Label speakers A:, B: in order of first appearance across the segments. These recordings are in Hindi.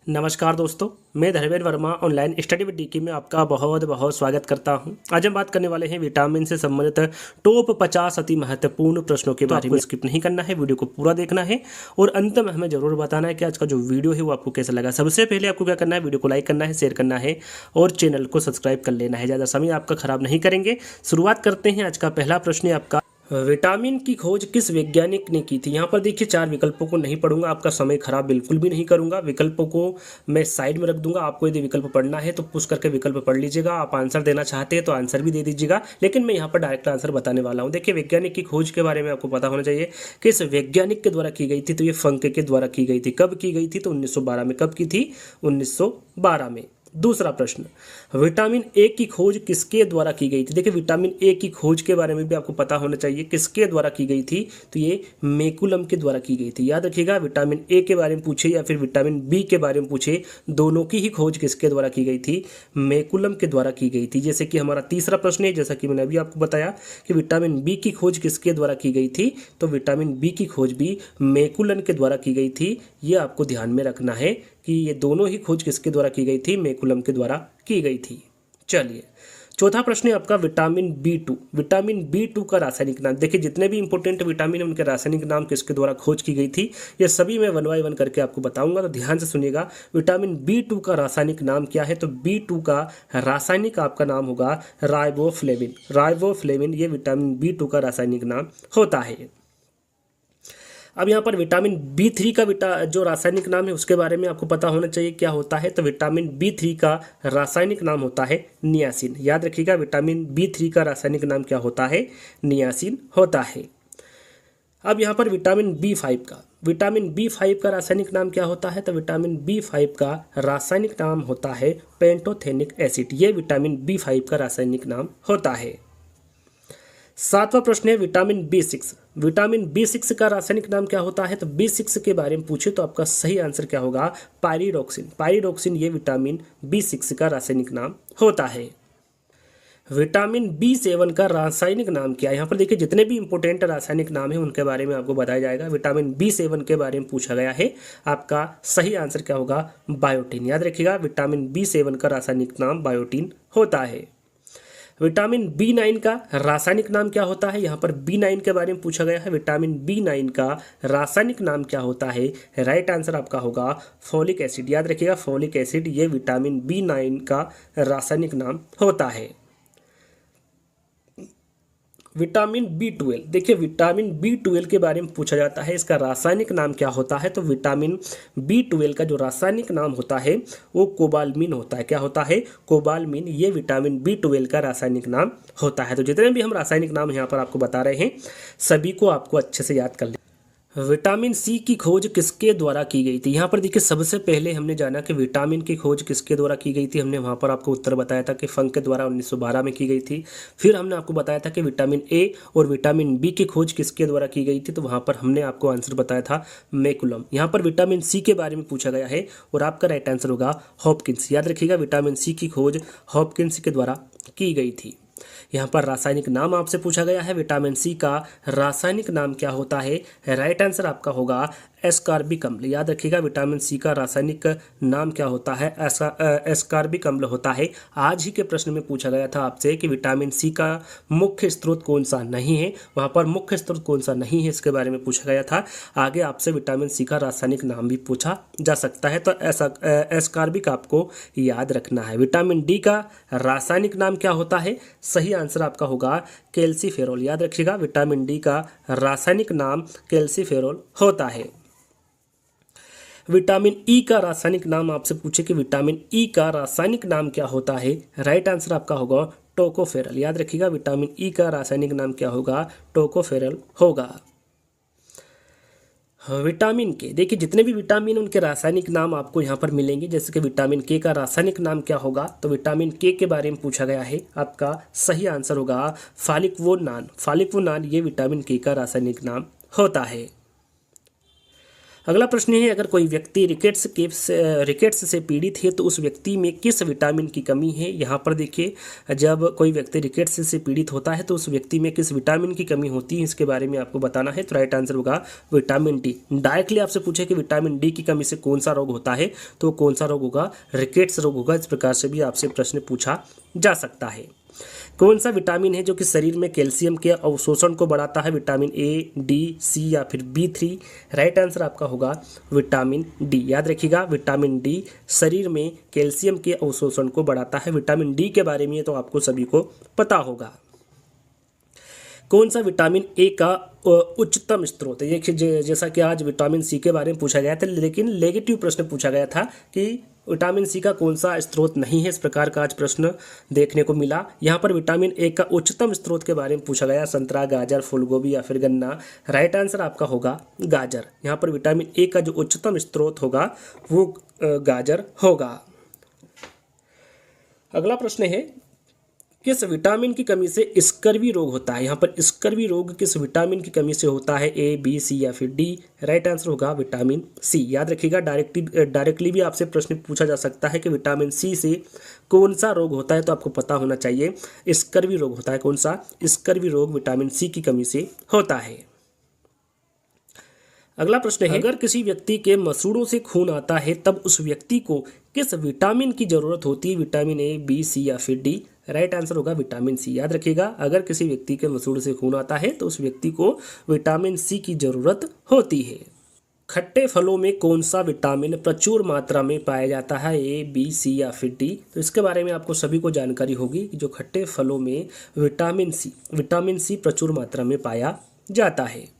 A: नमस्कार दोस्तों, मैं Dharmendra Verma online study with DK में आपका बहुत बहुत स्वागत करता हूं। आज हम बात करने वाले हैं विटामिन से संबंधित टॉप 50 अति महत्वपूर्ण प्रश्नों के बारे में। स्किप नहीं करना है, वीडियो को पूरा देखना है और अंत में हमें जरूर बताना है कि आज का जो वीडियो है वो आपको कैसा लगा। सबसे पहले आपको क्या करना है, वीडियो को लाइक करना है, शेयर करना है और चैनल को सब्सक्राइब कर लेना है। ज़्यादा समय आपका खराब नहीं करेंगे। शुरुआत करते हैं। आज का पहला प्रश्न है आपका, विटामिन की खोज किस वैज्ञानिक ने की थी। यहाँ पर देखिए 4 विकल्पों को नहीं पढ़ूंगा, आपका समय खराब बिल्कुल भी नहीं करूंगा। विकल्पों को मैं साइड में रख दूंगा। आपको यदि विकल्प पढ़ना है तो पुश करके विकल्प पढ़ लीजिएगा। आप आंसर देना चाहते हैं तो आंसर भी दे दीजिएगा, लेकिन मैं यहाँ पर डायरेक्ट आंसर बताने वाला हूँ। देखिए, वैज्ञानिक की खोज के बारे में आपको पता होना चाहिए किस वैज्ञानिक के द्वारा की गई थी। तो ये फंक के द्वारा की गई थी। कब की गई थी? तो 1912 में। कब की थी? 1912 में। दूसरा प्रश्न, विटामिन ए की खोज किसके द्वारा की गई थी। देखिए, विटामिन ए की खोज के बारे में भी आपको पता होना चाहिए किसके द्वारा की गई थी। तो ये मैकुलम के द्वारा की गई थी। याद रखिएगा, विटामिन ए के बारे में पूछे या फिर विटामिन बी के बारे में पूछे, दोनों की ही खोज किसके द्वारा की गई थी? मैकुलम के द्वारा की गई थी। जैसे कि हमारा तीसरा प्रश्न है, जैसा कि मैंने अभी आपको बताया कि विटामिन बी की खोज किसके द्वारा की गई थी, तो विटामिन बी की खोज भी मैकुलन के द्वारा की गई थी। ये आपको ध्यान में रखना है कि ये दोनों ही खोज किसके द्वारा की गई थी? मैकुलम के द्वारा की गई थी। चलिए, चौथा प्रश्न है आपका, विटामिन B2। विटामिन B2 का रासायनिक नाम। देखिए, जितने भी इंपॉर्टेंट विटामिन है उनके रासायनिक नाम किसके द्वारा खोज की गई थी, ये सभी मैं 1 बाय 1 करके आपको बताऊंगा, तो ध्यान से सुनिएगा। विटामिन B2 का रासायनिक नाम क्या है? तो B2 का रासायनिक आपका नाम होगा राइबोफ्लेविन। राइबोफ्लेविन ये विटामिन B2 का रासायनिक नाम होता है। अब यहाँ पर विटामिन B3 का जो रासायनिक नाम है उसके बारे में आपको पता होना चाहिए क्या होता है। तो विटामिन B3 का रासायनिक नाम होता है नियासिन। याद रखिएगा, विटामिन B3 का रासायनिक नाम क्या होता है? नियासिन होता है। अब यहाँ पर विटामिन B5 का रासायनिक नाम क्या होता है? तो विटामिन B5 का रासायनिक नाम होता है पेंटोथेनिक एसिड। ये विटामिन B5 का रासायनिक नाम होता है। 7वां प्रश्न है, विटामिन B6। विटामिन B6 का रासायनिक नाम क्या होता है? तो B6 के बारे में पूछे तो आपका सही आंसर क्या होगा? पायरिडॉक्सिन। पायरिडॉक्सिन ये विटामिन B6 का रासायनिक नाम होता है। विटामिन B7 का रासायनिक नाम क्या है? यहाँ पर देखिए, जितने भी इंपॉर्टेंट रासायनिक नाम है उनके बारे में आपको बताया जाएगा। विटामिन B7 के बारे में पूछा गया है, आपका सही आंसर क्या होगा? बायोटीन। याद रखिएगा, विटामिन B7 का रासायनिक नाम बायोटीन होता है। विटामिन B9 का रासायनिक नाम क्या होता है? यहाँ पर B9 के बारे में पूछा गया है। विटामिन B9 का रासायनिक नाम क्या होता है? राइट आंसर आपका होगा फॉलिक एसिड। याद रखिएगा, फॉलिक एसिड ये विटामिन B9 का रासायनिक नाम होता है। Vitamin B12। देखिए, विटामिन B12 के बारे में पूछा जाता है, इसका रासायनिक नाम क्या होता है? तो विटामिन B12 का जो रासायनिक नाम होता है वो कोबालमिन होता है। क्या होता है? कोबालमिन। ये विटामिन B12 का रासायनिक नाम होता है। तो जितने भी हम रासायनिक नाम यहाँ पर आपको बता रहे हैं सभी को आपको अच्छे से याद कर ले। विटामिन सी की खोज किसके द्वारा की गई थी? यहाँ पर देखिए, सबसे पहले हमने जाना कि विटामिन की खोज किसके द्वारा की गई थी। हमने वहाँ पर आपको उत्तर बताया था कि फंक के द्वारा 1912 में की गई थी। फिर हमने आपको बताया था कि विटामिन ए और विटामिन बी की खोज किसके द्वारा की गई थी, तो वहाँ पर हमने आपको आंसर बताया था मैकुलम। यहाँ पर विटामिन सी के बारे में पूछा गया है और आपका राइट आंसर होगा हॉपकिंस। याद रखिएगा, विटामिन सी की खोज हॉपकिंस के द्वारा की गई थी। यहाँ पर रासायनिक नाम आपसे पूछा गया है, विटामिन सी का रासायनिक नाम क्या होता है? राइट आंसर आपका होगा एस्कॉर्बिक अम्ल। याद रखिएगा, विटामिन सी का रासायनिक नाम क्या होता है? एस्कॉर्बिक अम्ल होता है। आज ही के प्रश्न में पूछा गया था आपसे कि विटामिन सी का मुख्य स्रोत कौन सा नहीं है, वहाँ पर मुख्य स्रोत कौन सा नहीं है इसके बारे में पूछा गया था। आगे आपसे विटामिन सी का रासायनिक नाम भी पूछा जा सकता है, तो एस्कॉर्बिक आपको याद रखना है। विटामिन डी का रासायनिक नाम क्या होता है? सही आंसर आपका होगा कैल्सीफेरॉल। याद रखिएगा, विटामिन डी का रासायनिक नाम कैल्सीफेरॉल होता है। विटामिन ई का रासायनिक नाम आपसे पूछे कि विटामिन ई का रासायनिक नाम क्या होता है? राइट आंसर आपका होगा टोकोफेरल। याद रखिएगा, विटामिन ई का रासायनिक नाम क्या होगा? टोकोफेरल होगा। विटामिन के, देखिए जितने भी विटामिन उनके रासायनिक नाम आपको यहाँ पर मिलेंगे। जैसे कि विटामिन के का रासायनिक नाम क्या होगा? तो विटामिन के बारे में पूछा गया है, आपका सही आंसर होगा फालिकवोनान। फालिकवोनान ये विटामिन के का रासायनिक नाम होता है। अगला प्रश्न है, अगर कोई व्यक्ति रिकेट्स से पीड़ित है तो उस व्यक्ति में किस विटामिन की कमी है। यहाँ पर देखिए, जब कोई व्यक्ति रिकेट्स से पीड़ित होता है तो उस व्यक्ति में किस विटामिन की कमी होती है, इसके बारे में आपको बताना है। तो राइट आंसर होगा विटामिन डी। डायरेक्टली आपसे पूछे कि विटामिन डी की कमी से कौन सा रोग होता है, तो कौन सा रोग होगा, रिकेट्स रोग होगा। इस प्रकार से भी आपसे प्रश्न पूछा जा सकता है। कौन सा विटामिन है जो कि शरीर में कैल्शियम के अवशोषण को बढ़ाता है, विटामिन ए, डी, सी या फिर B3। राइट आंसर आपका होगा विटामिन डी। याद रखिएगा, विटामिन डी शरीर में कैल्शियम के अवशोषण को बढ़ाता है। विटामिन डी के बारे में तो आपको सभी को पता होगा। कौन सा विटामिन ए का उच्चतम स्रोत है। देखिए, जैसा कि आज विटामिन सी के बारे में पूछा गया था, लेकिन नेगेटिव प्रश्न पूछा गया था कि विटामिन सी का कौन सा स्रोत नहीं है। इस प्रकार का आज प्रश्न देखने को मिला। यहाँ पर विटामिन ए का उच्चतम स्रोत के बारे में पूछा गया, संतरा, गाजर, फूलगोभी या फिर गन्ना। राइट आंसर आपका होगा गाजर। यहाँ पर विटामिन ए का जो उच्चतम स्रोत होगा वो गाजर होगा। अगला प्रश्न है, किस विटामिन की कमी से स्कर्वी रोग होता है। यहाँ पर स्कर्वी रोग किस विटामिन की कमी से होता है, ए, बी, सी या फिर डी। राइट आंसर होगा विटामिन सी। याद रखिएगा, डायरेक्टली भी आपसे प्रश्न पूछा जा सकता है कि विटामिन सी से कौन सा रोग होता है, तो आपको पता होना चाहिए स्कर्वी रोग होता है। कौन सा? स्कर्वी रोग विटामिन सी की कमी से होता है। अगला प्रश्न है, अगर किसी व्यक्ति के मसूड़ों से खून आता है तब उस व्यक्ति को किस विटामिन की जरूरत होती है, विटामिन ए, बी, सी या फिर डी। राइट आंसर होगा विटामिन सी। याद रखिएगा, अगर किसी व्यक्ति के मसूड़ों से खून आता है तो उस व्यक्ति को विटामिन सी की जरूरत होती है। खट्टे फलों में कौन सा विटामिन प्रचुर मात्रा में पाया जाता है, ए, बी, सी या फिर डी। तो इसके बारे में आपको सभी को जानकारी होगी कि जो खट्टे फलों में विटामिन सी प्रचुर मात्रा में पाया जाता है।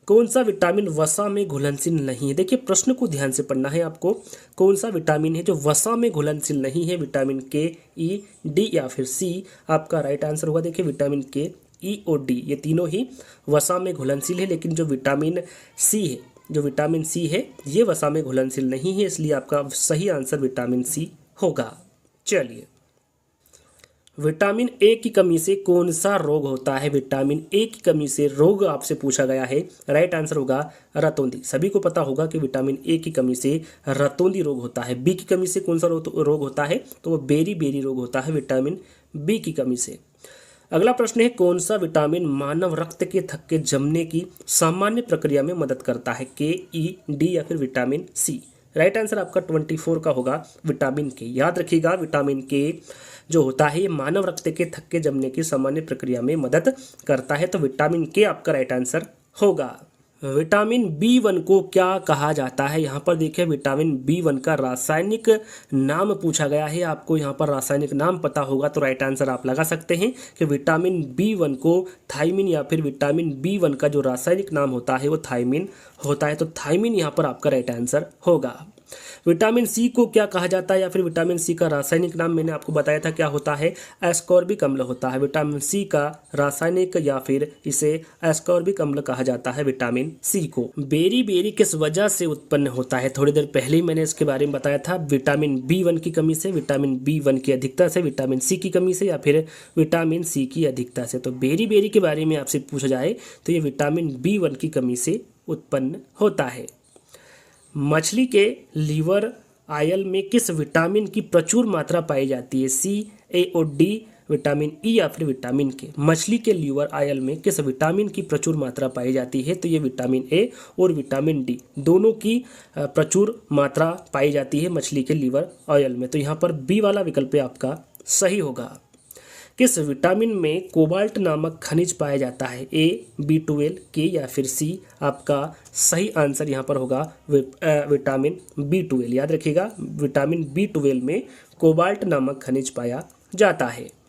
A: कौन सा विटामिन वसा में घुलनशील नहीं है। देखिए, प्रश्न को ध्यान से पढ़ना है आपको। कौन सा विटामिन है जो वसा में घुलनशील नहीं है, विटामिन के, ई, डी या फिर सी। आपका राइट आंसर होगा, देखिए, विटामिन के, ई और डी, ये तीनों ही वसा में घुलनशील है। लेकिन जो विटामिन सी है ये वसा में घुलनशील नहीं है, इसलिए आपका सही आंसर विटामिन सी होगा। चलिए, विटामिन ए की कमी से कौन सा रोग होता है, विटामिन ए की कमी से रोग आपसे पूछा गया है। राइट आंसर होगा रतौंधी। सभी को पता होगा कि विटामिन ए की कमी से रतौंधी रोग होता है। बी की कमी से कौन सा रोग होता है, तो वो बेरी रोग होता है विटामिन बी की कमी से। अगला प्रश्न है, कौन सा विटामिन मानव रक्त के थक्के जमने की सामान्य प्रक्रिया में मदद करता है, के, ई, डी या फिर विटामिन सी। राइट आंसर आपका 24 का होगा विटामिन के। याद रखिएगा, विटामिन के जो होता है ये मानव रक्त के थक्के जमने की सामान्य प्रक्रिया में मदद करता है, तो विटामिन के आपका राइट आंसर होगा। विटामिन B1 को क्या कहा जाता है। यहाँ पर देखिए, विटामिन B1 का रासायनिक नाम पूछा गया है। आपको यहाँ पर रासायनिक नाम पता होगा तो राइट आंसर आप लगा सकते हैं कि विटामिन B1 को थायमिन या फिर विटामिन B1 का जो रासायनिक नाम होता है वो थायमिन होता है, तो थायमिन यहाँ पर आपका राइट आंसर होगा। विटामिन सी को क्या कहा जाता है, या फिर विटामिन सी का रासायनिक नाम मैंने आपको बताया था क्या होता है, एस्कॉर्बिक अम्ल होता है। विटामिन सी का रासायनिक या फिर इसे एस्कॉर्बिक अम्ल कहा जाता है विटामिन सी को। बेरी किस वजह से उत्पन्न होता है, थोड़ी देर पहले ही मैंने इसके बारे में बताया था। विटामिन B1 की कमी से, विटामिन B1 की अधिकता से, विटामिन सी की कमी से या फिर विटामिन सी की अधिकता से। तो बेरी के बारे में आपसे पूछा जाए तो ये विटामिन B1 की कमी से उत्पन्न होता है। मछली के लीवर आयल में किस विटामिन की प्रचुर मात्रा पाई जाती है, सी, ए और डी, विटामिन ई या फिर विटामिन के। मछली के लीवर आयल में किस विटामिन की प्रचुर मात्रा पाई जाती है, तो ये विटामिन ए और विटामिन डी दोनों की प्रचुर मात्रा पाई जाती है मछली के लीवर ऑयल में। तो यहाँ पर बी वाला विकल्प आपका सही होगा। किस विटामिन में कोबाल्ट नामक खनिज पाया जाता है, ए, B12, के या फिर सी। आपका सही आंसर यहाँ पर होगा विटामिन B12। याद रखिएगा, विटामिन B12 में कोबाल्ट नामक खनिज पाया जाता है।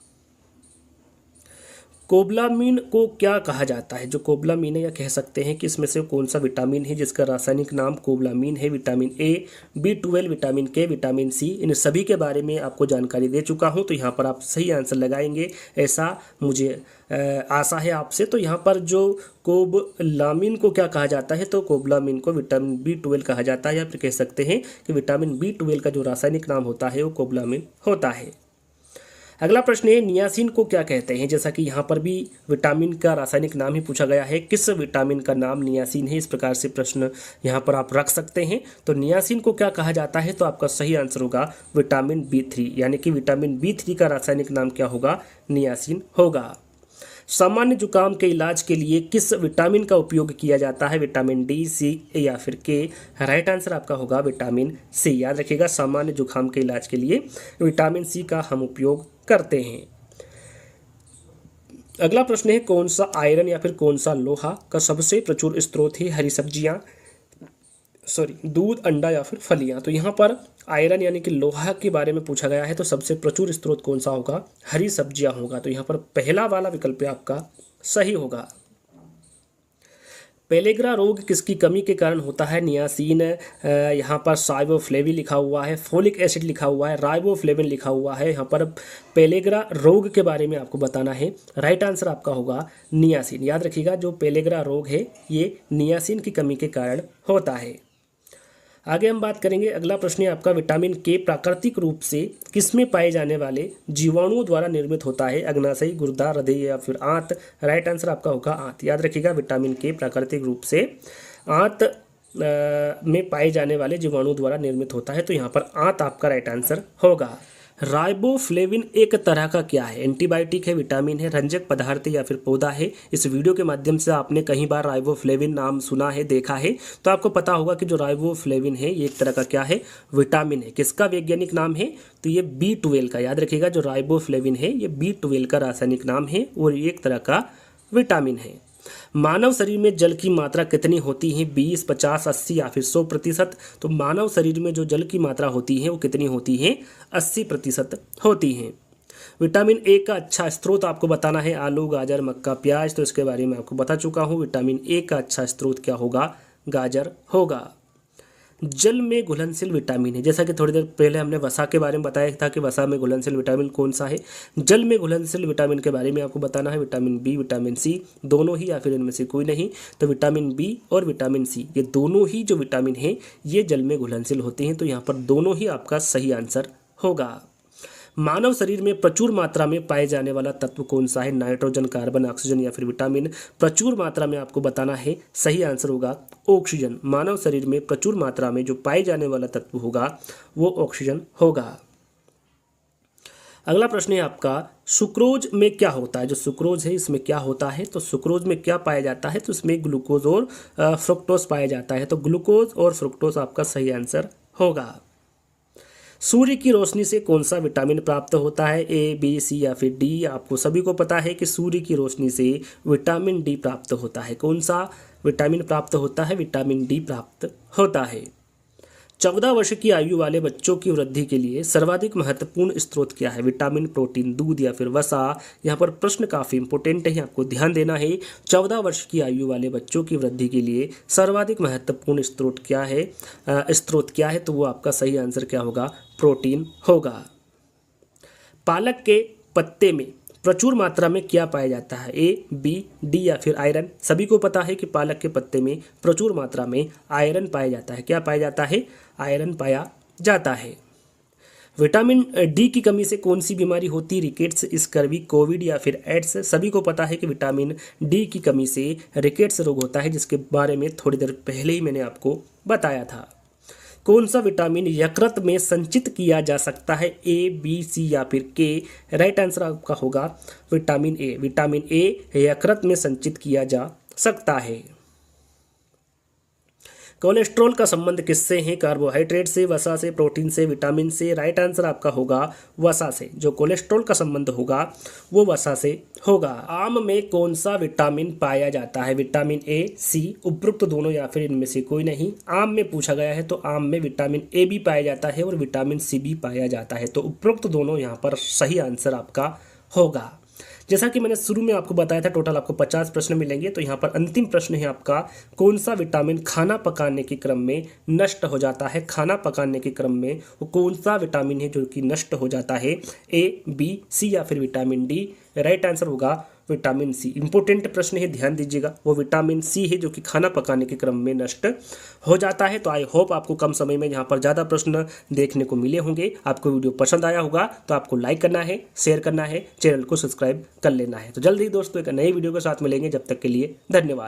A: कोबलामीन को क्या कहा जाता है, जो कोबलामीन है या कह सकते हैं कि इसमें से कौन सा विटामिन है जिसका रासायनिक नाम कोबलामीन है। विटामिन ए, B12, विटामिन के, विटामिन सी, इन सभी के बारे में आपको जानकारी दे चुका हूं, तो यहाँ पर आप सही आंसर लगाएंगे ऐसा मुझे आशा है आपसे। तो यहाँ पर जो कोबलामीन को क्या कहा जाता है, तो कोबलामीन को विटामिन B12 कहा जाता है, या फिर कह सकते हैं कि विटामिन B12 का जो रासायनिक नाम होता है वो कोबलामीन होता है। अगला प्रश्न है नियासिन को क्या कहते हैं। जैसा कि यहाँ पर भी विटामिन का रासायनिक नाम ही पूछा गया है, किस विटामिन का नाम नियासिन है, इस प्रकार से प्रश्न यहाँ पर आप रख सकते हैं। तो नियासिन को क्या कहा जाता है, तो आपका सही आंसर होगा विटामिन B3, यानी कि विटामिन B3 का रासायनिक नाम क्या होगा, नियासिन होगा। सामान्य जुकाम के इलाज के लिए किस विटामिन का उपयोग किया जाता है, विटामिन D, C या फिर K। राइट आंसर आपका होगा विटामिन C। याद रखिएगा, सामान्य जुकाम के इलाज के लिए विटामिन C का हम उपयोग करते हैं। अगला प्रश्न है कौन सा आयरन या फिर कौन सा लोहा का सबसे प्रचुर स्रोत है, हरी सब्जियां, दूध, अंडा या फिर फलियां। तो यहाँ पर आयरन यानी कि लोहा के बारे में पूछा गया है, तो सबसे प्रचुर स्रोत कौन सा होगा, हरी सब्जियां होगा। तो यहाँ पर पहला वाला विकल्प आपका सही होगा। पेलेग्रा रोग किसकी कमी के कारण होता है, नियासिन, यहाँ पर साइबोफ्लेविन लिखा हुआ है, फोलिक एसिड लिखा हुआ है, राइबोफ्लेविन लिखा हुआ है। यहाँ पर पेलेग्रा रोग के बारे में आपको बताना है। राइट आंसर आपका होगा नियासिन। याद रखिएगा, जो पेलेग्रा रोग है ये नियासिन की कमी के कारण होता है। आगे हम बात करेंगे, अगला प्रश्न है आपका विटामिन के प्राकृतिक रूप से किसमें पाए जाने वाले जीवाणुओं द्वारा निर्मित होता है, अग्नाशय, गुर्दा, हृदय या फिर आंत। राइट आंसर आपका होगा आंत। याद रखिएगा, विटामिन के प्राकृतिक रूप से आंत में पाए जाने वाले जीवाणु द्वारा निर्मित होता है, तो यहाँ पर आंत आपका राइट आंसर होगा। राइबोफ्लेविन एक तरह का क्या है, एंटीबायोटिक है, विटामिन है, रंजक पदार्थ या फिर पौधा है। इस वीडियो के माध्यम से आपने कई बार राइबोफ्लेविन नाम सुना है, देखा है, तो आपको पता होगा कि जो राइबोफ्लेविन है ये एक तरह का क्या है, विटामिन है। किसका वैज्ञानिक नाम है, तो ये B12 का। याद रखिएगा, जो राइबोफ्लेविन है ये B12 का रासायनिक नाम है और एक तरह का विटामिन है। मानव शरीर में जल की मात्रा कितनी होती है, 20, 50, 80 या फिर 100%। तो मानव शरीर में जो जल की मात्रा होती है वो कितनी होती है, 80% होती है। विटामिन ए का अच्छा स्रोत आपको बताना है, आलू, गाजर, मक्का, प्याज। तो इसके बारे में आपको बता चुका हूँ। विटामिन ए का अच्छा स्रोत क्या होगा, गाजर होगा। जल में घुलनशील विटामिन है, जैसा कि थोड़ी देर पहले हमने वसा के बारे में बताया था कि वसा में घुलनशील विटामिन कौन सा है। जल में घुलनशील विटामिन के बारे में आपको बताना है, विटामिन B, विटामिन C, दोनों ही या फिर इनमें से कोई नहीं। तो विटामिन B और विटामिन C ये दोनों ही जो विटामिन है ये जल में घुलनशील होते हैं, तो यहाँ पर दोनों ही आपका सही आंसर होगा। मानव शरीर में प्रचुर मात्रा में पाए जाने वाला तत्व कौन सा है, नाइट्रोजन, कार्बन, ऑक्सीजन या फिर विटामिन। प्रचुर मात्रा में आपको बताना है, सही आंसर होगा ऑक्सीजन। मानव शरीर में प्रचुर मात्रा में जो पाए जाने वाला तत्व होगा वो ऑक्सीजन होगा। अगला प्रश्न है आपका, सुक्रोज में क्या होता है। जो सुक्रोज है इसमें क्या होता है, तो सुक्रोज में क्या पाया जाता है, तो इसमें ग्लूकोज और फ्रुक्टोज पाया जाता है। तो ग्लूकोज और फ्रुक्टोज आपका सही आंसर होगा। सूर्य की रोशनी से कौन सा विटामिन प्राप्त होता है, A, B, C या फिर D। आपको सभी को पता है कि सूर्य की रोशनी से विटामिन D प्राप्त होता है। कौन सा विटामिन प्राप्त होता है, विटामिन D प्राप्त होता है। 14 वर्ष की आयु वाले बच्चों की वृद्धि के लिए सर्वाधिक महत्वपूर्ण स्रोत क्या है, विटामिन, प्रोटीन, दूध या फिर वसा। यहाँ पर प्रश्न काफ़ी इंपॉर्टेंट है, आपको ध्यान देना है। 14 वर्ष की आयु वाले बच्चों की वृद्धि के लिए सर्वाधिक महत्वपूर्ण स्रोत क्या है, तो वो आपका सही आंसर क्या होगा, प्रोटीन होगा। पालक के पत्ते में प्रचुर मात्रा में क्या पाया जाता है, A, B, D या फिर आयरन। सभी को पता है कि पालक के पत्ते में प्रचुर मात्रा में आयरन पाया जाता है। क्या पाया जाता है, आयरन पाया जाता है। विटामिन D की कमी से कौन सी बीमारी होती है, रिकेट्स, स्कर्वी, कोविड या फिर एड्स। सभी को पता है कि विटामिन D की कमी से रिकेट्स रोग होता है, जिसके बारे में थोड़ी देर पहले ही मैंने आपको बताया था। कौन सा विटामिन यकृत में संचित किया जा सकता है, A, B, C या फिर K। राइट आंसर आपका होगा विटामिन A। विटामिन A यकृत में संचित किया जा सकता है। कोलेस्ट्रॉल का संबंध किससे है, कार्बोहाइड्रेट से, वसा से, प्रोटीन से, विटामिन से। राइट आंसर आपका होगा वसा से। जो कोलेस्ट्रॉल का संबंध होगा वो वसा से होगा। आम में कौन सा विटामिन पाया जाता है, विटामिन A, C, उपरोक्त दोनों या फिर इनमें से कोई नहीं। आम में पूछा गया है तो आम में विटामिन A भी पाया जाता है और विटामिन C भी पाया जाता है, तो उपरोक्त दोनों यहाँ पर सही आंसर आपका होगा। जैसा कि मैंने शुरू में आपको बताया था, टोटल आपको 50 प्रश्न मिलेंगे। तो यहाँ पर अंतिम प्रश्न है आपका, कौन सा विटामिन खाना पकाने के क्रम में नष्ट हो जाता है। खाना पकाने के क्रम में वो कौन सा विटामिन है जो कि नष्ट हो जाता है, A, B, C या फिर विटामिन D। राइट आंसर होगा विटामिन सी। इंपॉर्टेंट प्रश्न है, ध्यान दीजिएगा। वो विटामिन सी है जो कि खाना पकाने के क्रम में नष्ट हो जाता है। तो आई होप आपको कम समय में यहाँ पर ज़्यादा प्रश्न देखने को मिले होंगे। आपको वीडियो पसंद आया होगा तो आपको लाइक करना है, शेयर करना है, चैनल को सब्सक्राइब कर लेना है। तो जल्द ही दोस्तों एक नई वीडियो के साथ मिलेंगे, जब तक के लिए धन्यवाद।